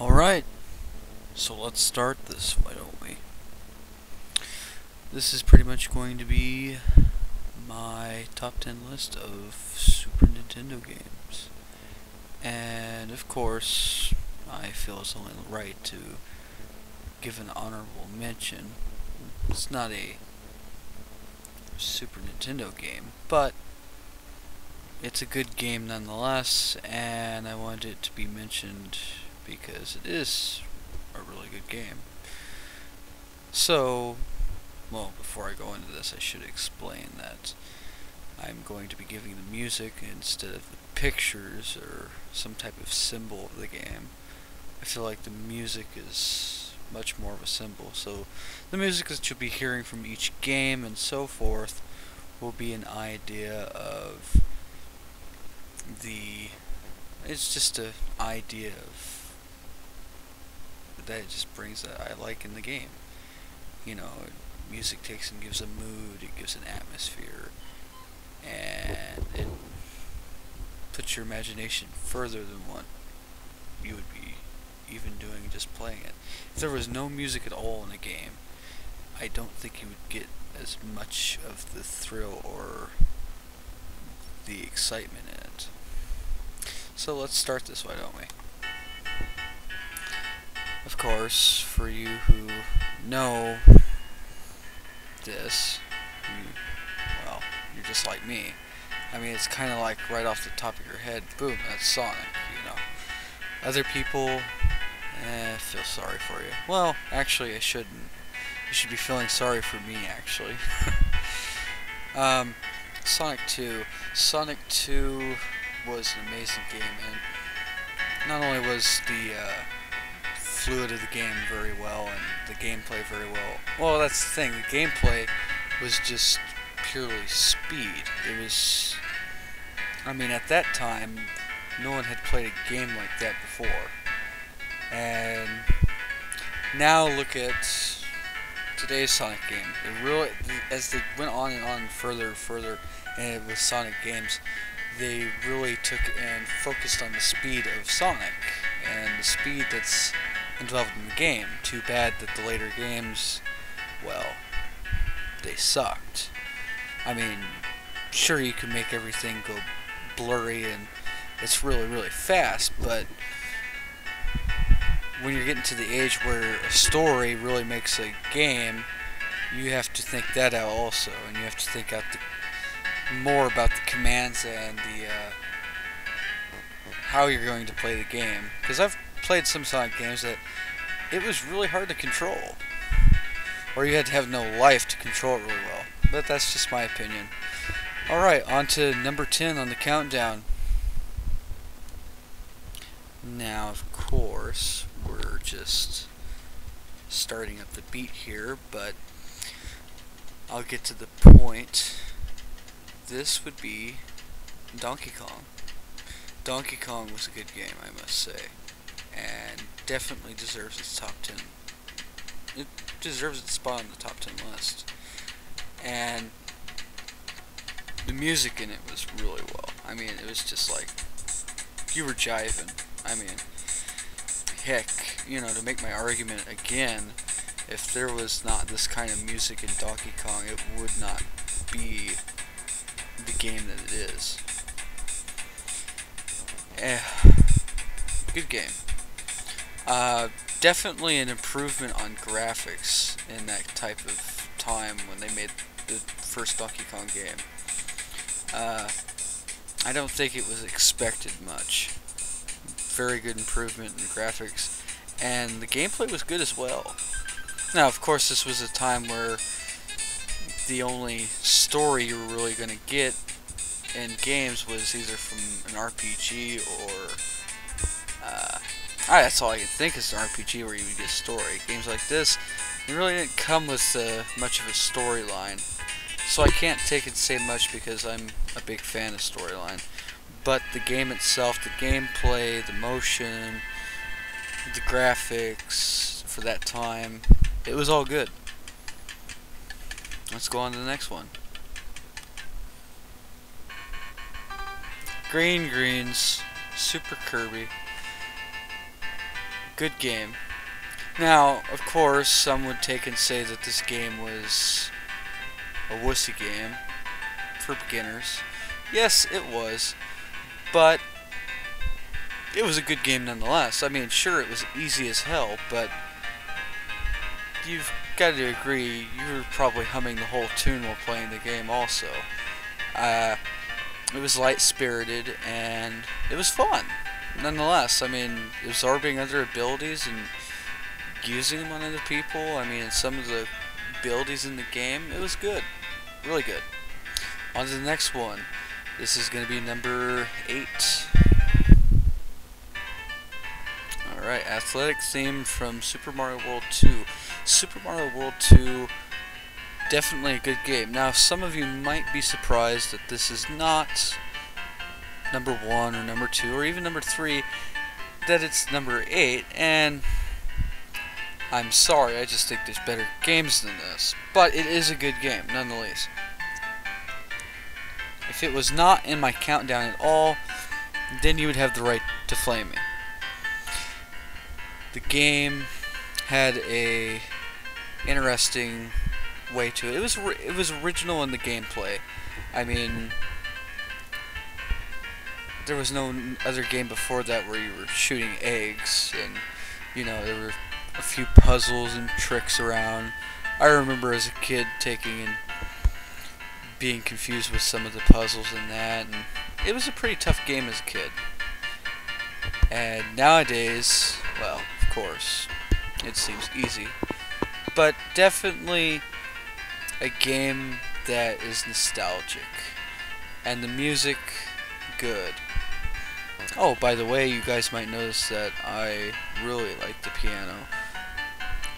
Alright, so let's start this, why don't we? This is pretty much going to be my top 10 list of Super Nintendo games. And of course, I feel it's only right to give an honorable mention. It's not a Super Nintendo game, but it's a good game nonetheless, and I wanted it to be mentioned because it is a really good game. So, well, before I go into this, I should explain that I'm going to be giving the music instead of the pictures or some type of symbol of the game. I feel like the music is much more of a symbol. So, the music that you'll be hearing from each game and so forth will be an idea of it's just an idea of that it just brings that I like in the game. You know, music takes and gives a mood, it gives an atmosphere, and it puts your imagination further than what you would be even doing just playing it. If there was no music at all in a game, I don't think you would get as much of the thrill or the excitement in it. So let's start this, why don't we? Of course, for you who know this, well, you're just like me. I mean, it's kind of like right off the top of your head, boom, that's Sonic, you know. Other people, feel sorry for you. Well, actually, I shouldn't. You should be feeling sorry for me, actually. Sonic 2. Sonic 2 was an amazing game, and not only was the fluid of the game very well and the gameplay very well, that's the thing, the gameplay was just purely speed. It was, I mean, at that time no one had played a game like that before, and now look at today's Sonic game. It really, as they went on and on further and further, and with Sonic games, they really took and focused on the speed of Sonic and the speed that's involved in the game. Too bad that the later games, well, they sucked. I mean, sure, you can make everything go blurry and it's really, really fast, but when you're getting to the age where a story really makes a game, you have to think that out also, and you have to think out more about the commands and the how you're going to play the game. Because I've played some Sonic games that it was really hard to control, or you had to have no life to control it really well. But that's just my opinion. Alright, on to number 10 on the countdown. Now, of course, we're just starting up the beat here, but I'll get to the point. This would be Donkey Kong. Donkey Kong was a good game, I must say, and definitely deserves its top 10. It deserves its spot on the top 10 list. And the music in it was really well. I mean, it was just like, you were jiving. I mean, heck, you know, to make my argument again, if there was not this kind of music in Donkey Kong, it would not be the game that it is. Good game. Definitely an improvement on graphics in that type of time when they made the first Donkey Kong game. I don't think it was expected much. Very good improvement in the graphics, and the gameplay was good as well. Now, of course, this was a time where the only story you were really going to get in games was either from an RPG or that's all I can think is an RPG where you would get a story. Games like this, it really didn't come with much of a storyline, so I can't take and say much because I'm a big fan of storyline. But the game itself, the gameplay, the motion, the graphics for that time, it was all good. Let's go on to the next one. Green Greens, Super Kirby. Good game. Now, of course, some would take and say that this game was a wussy game for beginners. Yes, it was, but it was a good game nonetheless. I mean, sure, it was easy as hell, but you've got to agree, you were probably humming the whole tune while playing the game also. It was light-spirited, and it was fun, nonetheless. I mean, absorbing other abilities and using them on other people. I mean, some of the abilities in the game, it was good. Really good. On to the next one. This is going to be number 8. Alright, athletic theme from Super Mario World 2. Super Mario World 2, definitely a good game. Now, some of you might be surprised that this is not number 1 or number 2 or even number 3, that it's number 8, and I'm sorry, I just think there's better games than this. But it is a good game, nonetheless. If it was not in my countdown at all, then you would have the right to flame me. The game had a interesting way to it. It was original in the gameplay. I mean, there was no other game before that where you were shooting eggs, and you know, there were a few puzzles and tricks around. I remember as a kid taking and being confused with some of the puzzles in that, and it was a pretty tough game as a kid. And nowadays, well, of course, it seems easy, but definitely a game that is nostalgic, and the music, good. Oh, by the way, you guys might notice that I really like the piano.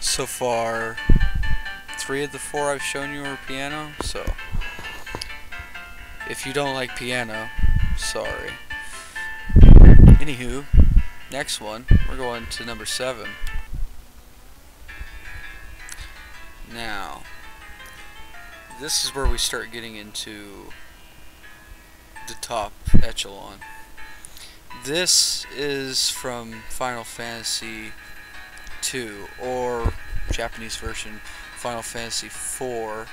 So far, 3 of the 4 I've shown you are piano, so if you don't like piano, sorry. Anywho, next one, we're going to number 7. Now, this is where we start getting into the top echelon. This is from Final Fantasy II, or Japanese version, Final Fantasy IV.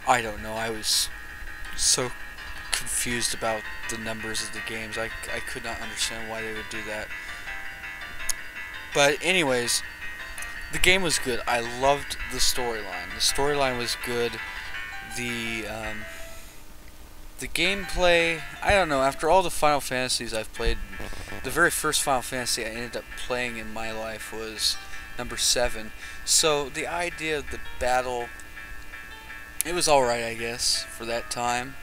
I don't know, I was so confused about the numbers of the games. I could not understand why they would do that. But anyways, the game was good. I loved the storyline. The storyline was good. The gameplay, I don't know, after all the Final Fantasies I've played, the very first Final Fantasy I ended up playing in my life was number 7. So the idea of the battle, it was alright, I guess, for that time.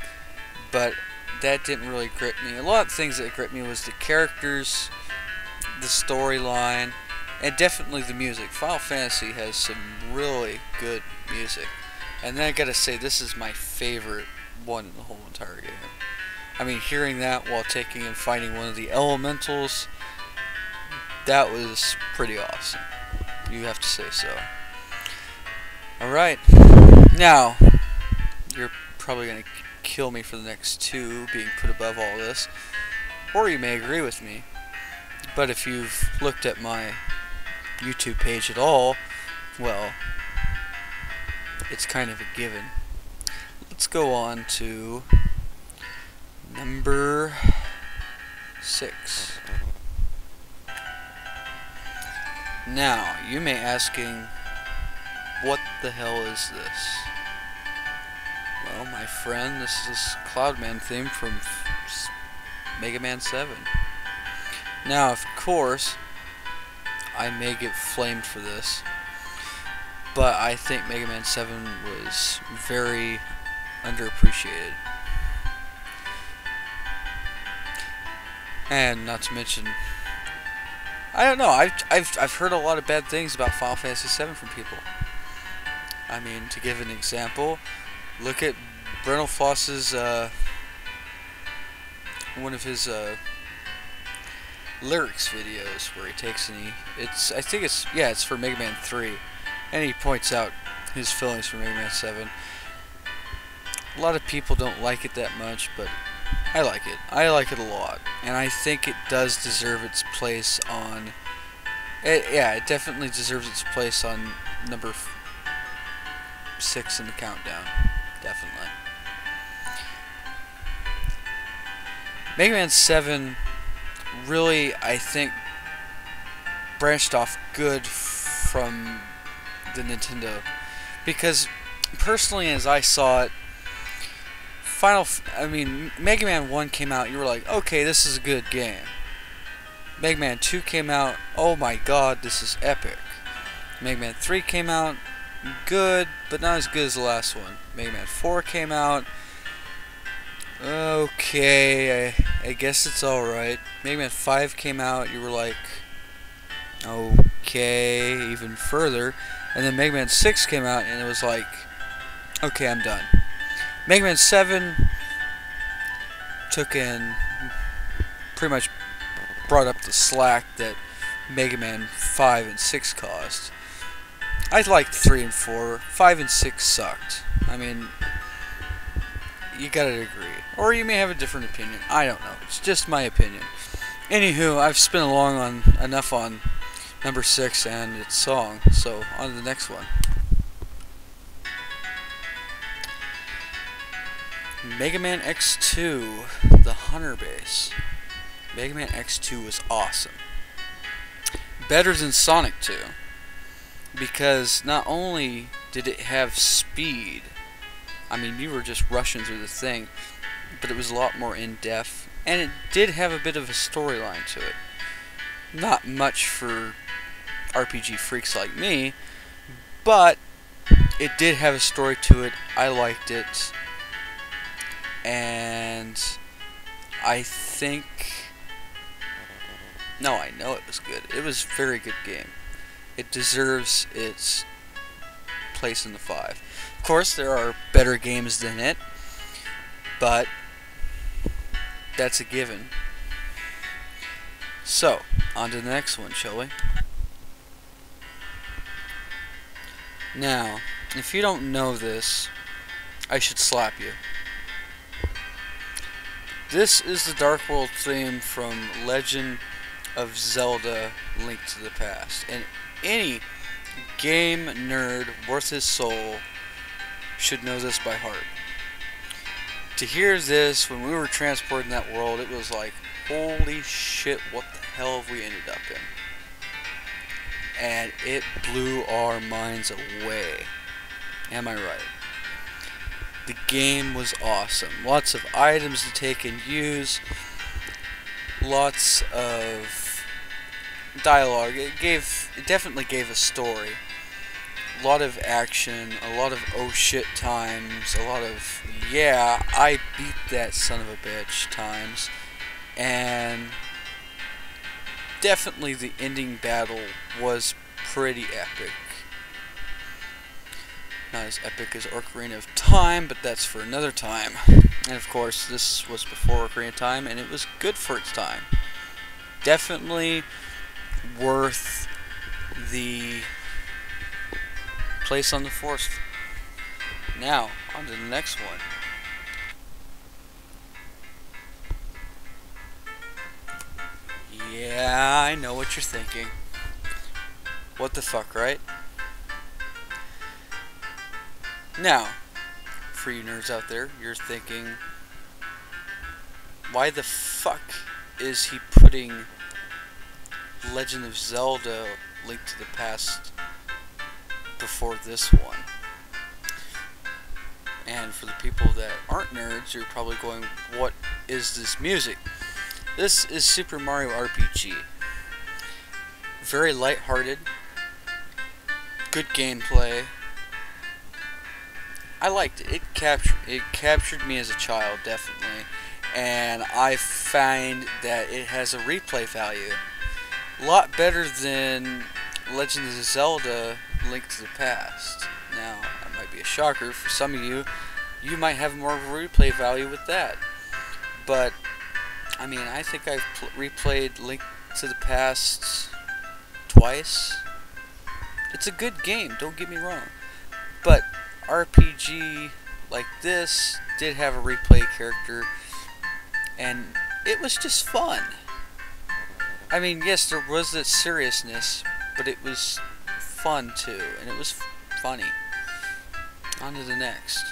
But that didn't really grip me. A lot of things that gripped me was the characters, the storyline, and definitely the music. Final Fantasy has some really good music. And then I gotta say, this is my favorite one in the whole entire game. I mean, hearing that while taking and fighting one of the elementals, that was pretty awesome. You have to say so. Alright, now, you're probably gonna kill me for the next 2 being put above all this, or you may agree with me, but if you've looked at my YouTube page at all, well, it's kind of a given. Let's go on to number 6. Now, you may asking, what the hell is this? Well, my friend, this is Cloudman theme from Mega Man 7. Now, of course, I may get flamed for this, but I think Mega Man 7 was very underappreciated. And not to mention, I don't know, I've heard a lot of bad things about Final Fantasy 7 from people. I mean, to give an example, look at Brental Floss's, one of his lyrics videos where he takes and I think it's for Mega Man 3, and he points out his feelings for Mega Man 7. A lot of people don't like it that much, but I like it. I like it a lot, and I think it does deserve its place on Yeah, it definitely deserves its place on number 6 in the countdown. Definitely. Mega Man 7 really, I think, branched off good from the Nintendo. Because, personally, as I saw it, Mega Man 1 came out, you were like, okay, this is a good game. Mega Man 2 came out, oh my god, this is epic. Mega Man 3 came out, good, but not as good as the last one. Mega Man 4 came out, okay, I guess it's alright. Mega Man 5 came out, you were like, okay, even further. And then Mega Man 6 came out, and it was like, okay, I'm done. Mega Man 7 took in, pretty much brought up the slack that Mega Man 5 and 6 caused. I liked 3 and 4. 5 and 6 sucked. I mean, you gotta agree. Or you may have a different opinion. I don't know. It's just my opinion. Anywho, I've spent enough on number 6 and its song, so on to the next one. Mega Man X2, the Hunter Base. Mega Man X2 was awesome. Better than Sonic 2. Because not only did it have speed, I mean, you were just rushing through the thing, but it was a lot more in-depth, and it did have a bit of a storyline to it. Not much for RPG freaks like me, but it did have a story to it. I liked it. And I know it was good. It was a very good game. It deserves its place in the 5. Of course, there are better games than it, but that's a given. So, on to the next one, shall we? Now, if you don't know this, I should slap you. This is the Dark World theme from Legend of Zelda: Link to the Past. And any game nerd worth his soul should know this by heart. To hear this when we were transporting that world, it was like, holy shit, what the hell have we ended up in? And it blew our minds away. Am I right? The game was awesome. Lots of items to take and use. Lots of dialogue. It definitely gave a story. A lot of action. A lot of oh shit times. A lot of yeah, I beat that son of a bitch times. And definitely the ending battle was pretty epic. Not as epic as Ocarina of Time, but that's for another time. And of course, this was before Ocarina of Time, and it was good for its time. Definitely worth the place on the forest. Now, on to the next one. Yeah, I know what you're thinking. What the fuck, right? Now, for you nerds out there, you're thinking, why the fuck is he putting Legend of Zelda: Link to the Past before this one? And for the people that aren't nerds, you're probably going, what is this music? This is Super Mario RPG. Very lighthearted, good gameplay. I liked it. It captured me as a child, definitely, and I find that it has a replay value. A lot better than Legend of Zelda: Link to the Past. Now, that might be a shocker for some of you. You might have more of a replay value with that. But, I mean, I think I've replayed Link to the Past twice. It's a good game, don't get me wrong. But RPG like this did have a replay character, and it was just fun. I mean, yes, there was that seriousness, but it was fun too, and it was funny. On to the next.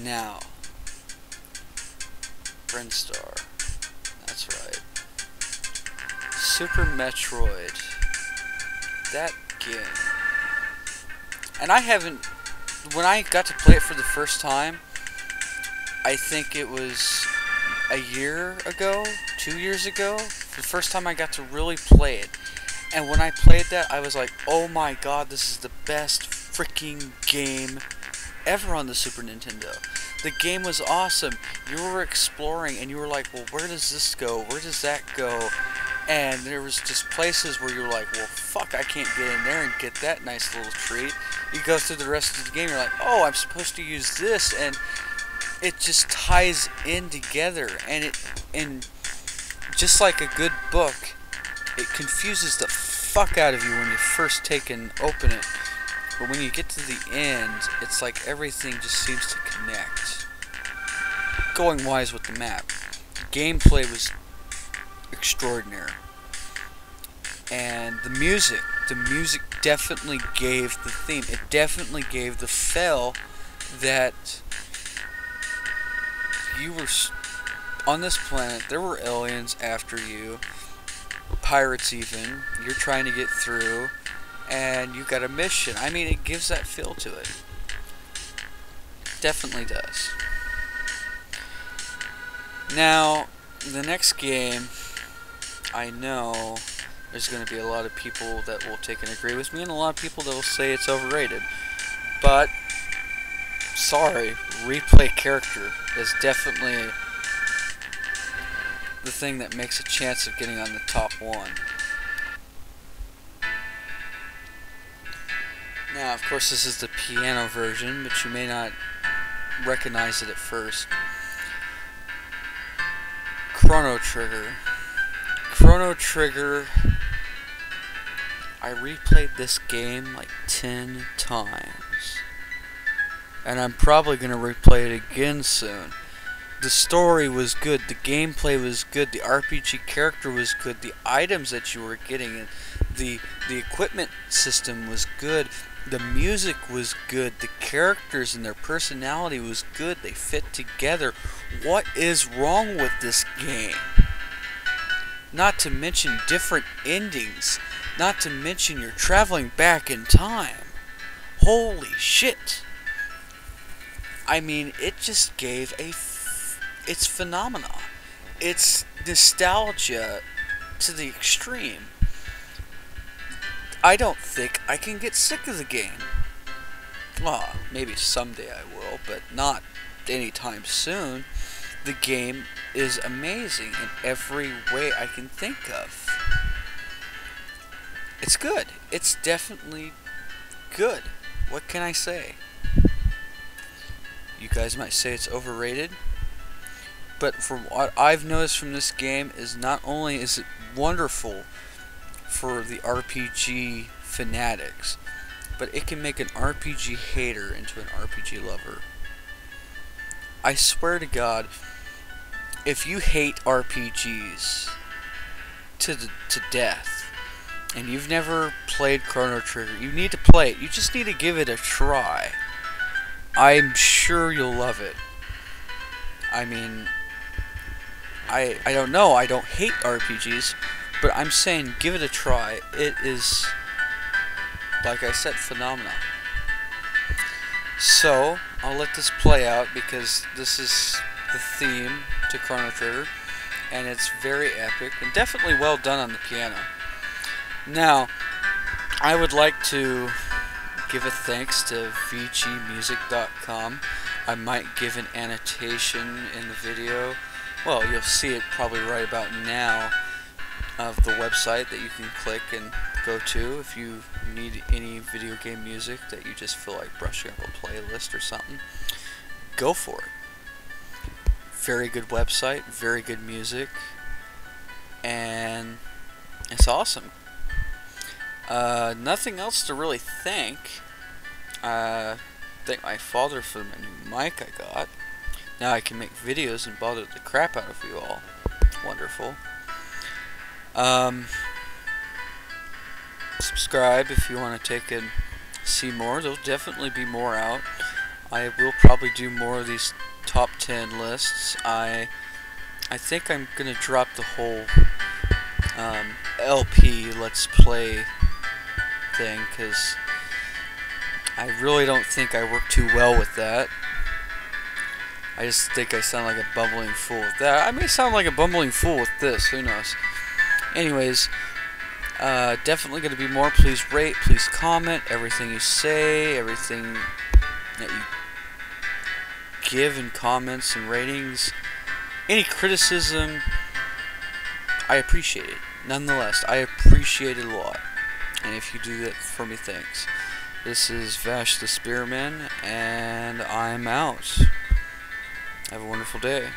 Now, Brinstar. That's right. Super Metroid. That game. And I haven't... When I got to play it for the first time, I think it was a year ago, 2 years ago, the first time I got to really play it. And when I played that, I was like, oh my god, this is the best freaking game ever on the Super Nintendo. The game was awesome. You were exploring and you were like, well, where does this go? Where does that go? And there was just places where you were like, well, fuck, I can't get in there and get that nice little treat. You go through the rest of the game, you're like, oh, I'm supposed to use this, and it just ties in together. And just like a good book, it confuses the fuck out of you when you first take and open it. But when you get to the end, it's like everything just seems to connect. Going wise with the map. Gameplay was extraordinary. And the music definitely gave the theme. It definitely gave the feel that you were on this planet. There were aliens after you. Pirates even. You're trying to get through. And you got a mission. I mean, it gives that feel to it. Definitely does. Now, the next game, I know there's going to be a lot of people that will take and agree with me, and a lot of people that will say it's overrated. But, sorry, replay character is definitely the thing that makes a chance of getting on the top one. Now, of course, this is the piano version, but you may not recognize it at first. Chrono Trigger. Chrono Trigger. I replayed this game like 10 times. And I'm probably going to replay it again soon. The story was good, the gameplay was good, the RPG character was good, the items that you were getting, and the equipment system was good, the music was good, the characters and their personality was good, they fit together. What is wrong with this game? Not to mention different endings, not to mention you're traveling back in time. Holy shit. I mean, it just gave it's phenomenal. It's nostalgia to the extreme. I don't think I can get sick of the game. Well, maybe someday I will, but not anytime soon. The game is amazing in every way I can think of. It's good. It's definitely good. What can I say? You guys might say it's overrated, but from what I've noticed from this game is not only is it wonderful for the RPG fanatics, but it can make an RPG hater into an RPG lover. I swear to God, if you hate RPGs to death, and you've never played Chrono Trigger, you need to play it. You just need to give it a try. I'm sure you'll love it. I mean, I don't know, I don't hate RPGs, but I'm saying give it a try. It is, like I said, phenomenal. So, I'll let this play out because this is the theme to Chrono Trigger, and it's very epic and definitely well done on the piano. Now, I would like to give a thanks to vgmusic.com. I might give an annotation in the video. Well, you'll see it probably right about now of the website that you can click and go to if you need any video game music that you just feel like brushing up a playlist or something. Go for it. Very good website, very good music, and it's awesome. Nothing else to really thank. Thank my father for my new mic I got. Now I can make videos and bother the crap out of you all. wonderful. Subscribe if you want to take and see more. There'll definitely be more out. I will probably do more of these top 10 lists. I think I'm gonna drop the whole LP Let's Play thing, because I really don't think I work too well with that. I just think I sound like a bumbling fool with that. I may sound like a bumbling fool with this, who knows. Anyways, definitely going to be more. Please rate, please comment, everything you say, everything that you give in comments and ratings. Any criticism, I appreciate it. Nonetheless, I appreciate it a lot. And if you do that for me, thanks. This is Vash the Spearman, and I'm out. Have a wonderful day.